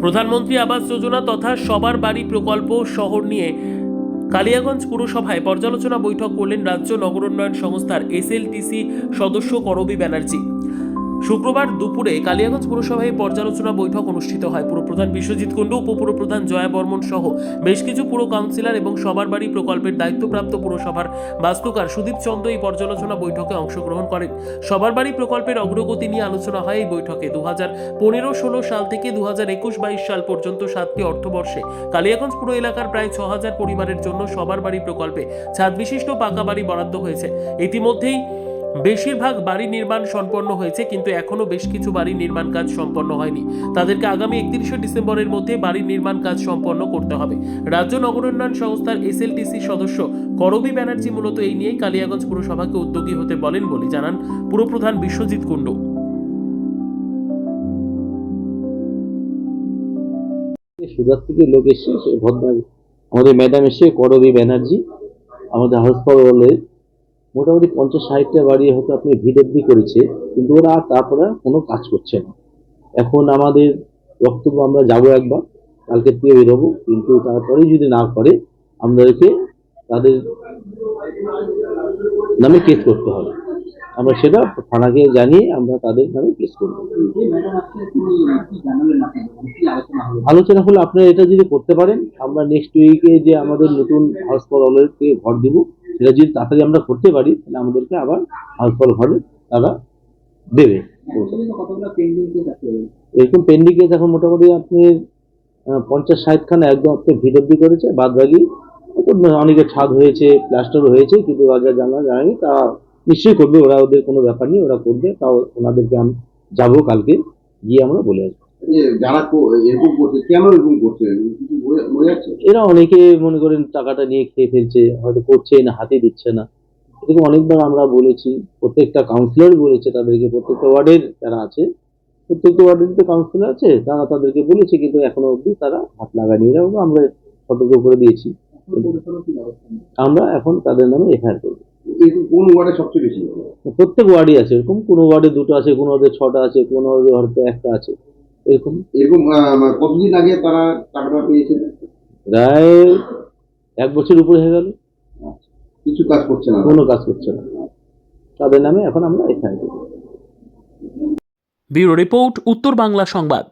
প্রধানমন্ত্রী আবাস যোজনা তথা সবার বাড়ি প্রকল্প শহর নিয়ে কালিয়াগঞ্জ পুরসভায় পর্যালোচনা বৈঠক করলেন রাজ্য নগরোন্নয়ন সংস্থার এসএলটিসি সদস্য করবী ব্যানার্জি। শুক্রবার দুপুরে কালিয়াগঞ্জ পুরসভায় পর্যালোচনা বৈঠক অনুষ্ঠিত হয়। পুরপ্রধান বিশ্বজিৎ কুণ্ডু, উপপুরপ্রধান জয়া বর্মন সহ বেশ কিছু পুর কাউন্সিলর এবং সবার বাড়ি প্রকল্পের দায়িত্বপ্রাপ্ত পুরসভার বাস্তুকার সুদীপ চন্দ্র এই পর্যালোচনা বৈঠকে অংশগ্রহণ করেন। সবার বাড়ি প্রকল্পের অগ্রগতি নিয়ে আলোচনা হয় এই বৈঠকে। 2015-16 সাল থেকে 2021-22 সাল পর্যন্ত 7টি অর্থবর্ষে কালিয়াগঞ্জ পুর এলাকার প্রায় 6000 পরিবারের জন্য সবার বাড়ি প্রকল্পে ছাদ বিশিষ্ট পাকা বাড়ি বরাদ্দ হয়েছে। ইতিমধ্যেই বেশিরভাগ বাড়ি নির্মাণ সম্পন্ন হয়েছে, কিন্তু এখনো বেশ কিছু বাড়ি নির্মাণ কাজ সম্পন্ন হয়নি। তাদেরকে আগামী 31শে ডিসেম্বরের মধ্যে বাড়ি নির্মাণ কাজ সম্পন্ন করতে হবে। রাজ্য নগরোন্নয়ন সংস্থার এসএলটিসি সদস্য করবী ব্যানার্জি মূলত এই নিয়েই কালিয়াগঞ্জ পুরসভাকে উদ্যোগী হতে বলেন বলে জানান পুরপ্রধান বিশ্বজিৎ কুণ্ডু। সুরাত থেকে লোক এসছে, আমাদের ম্যাডাম এসে করবী ব্যানার্জি আমাদের হাউসফল মোটামুটি 50-60টা বাড়ি হয়তো আপনি ভিডব্লি করেছে, কিন্তু ওরা তারপরে কোনো কাজ করছে না। এখন আমাদের বক্তব্য, আমরা যাবো একবার, কালকে থেকে বেরোবো, কিন্তু তারপরে যদি না করে আমাদেরকে তাদের নামে কেস করতে হবে। আমরা সেটা থানাকে জানিয়ে আমরা তাদের নামে কেস করবো। আলোচনা হলো আপনারা এটা যদি করতে পারেন, আমরা নেক্সট উইকে যে আমাদের নতুন হাউস ফর অলকে ঘর দিব, সেটা যদি তাড়াতাড়ি আমরা করতে পারি তাহলে আমাদেরকে আবার হাউস ফর ঘরে তারা দেবে। এরকম পেন্ডিং কেস এখন মোটামুটি আপনি 50-60 খানা একদম আপনি ভিডব্লি করেছে, বাদ বাকি অনেকের ছাদ হয়েছে, প্লাস্টারও হয়েছে, কিন্তু রাজা জানা জানানি, তা নিশ্চয়ই করবে ওরা, ওদের কোনো ব্যাপার নেই, ওরা করবে। তাও ওনাদেরকে আমি যাবো কালকে, গিয়ে আমরা বলে আসবো। যারা এরকম করছে, কেন এরকম করছে, এরা অনেকে মনে করেন টাকাটা নিয়ে খেয়ে ফেলছে, হয়তো করছে না, হাতে দিচ্ছে না। এরকম অনেকবার আমরা বলেছি, প্রত্যেকটা কাউন্সিলর বলেছে তাদেরকে, প্রত্যেকটা ওয়ার্ডের যারা আছে, প্রত্যেকটা ওয়ার্ডের তো কাউন্সিলর আছে, তারা তাদেরকে বলেছে, কিন্তু এখনো অব্দি তারা হাত লাগায়নি। এরকম আমরা সতর্ক করে দিয়েছি। আমরা এখন তাদের নামে এফআইআর করবো। কোন ওয়ার্ডে সবচেয়ে বেশি? প্রত্যেক ওয়ার্ডে আছে এরকম, কোনো ওয়ার্ডে 2টো আছে, কোনো ওয়ার্ডে 6টা আছে, কোনো ওয়ার্ডে হয়তো 1টা আছে। এরকম কতদিন আগে তারা টাকাটা পেয়েছে? প্রায় 1 বছর উপরে হয়ে গেল। কিছু কাজ করছে না, কোনো কাজ করছে না, তাদের নামে এখন আমরা এফআইআর করব। ব্যুরো রিপোর্ট, উত্তর বাংলা সংবাদ।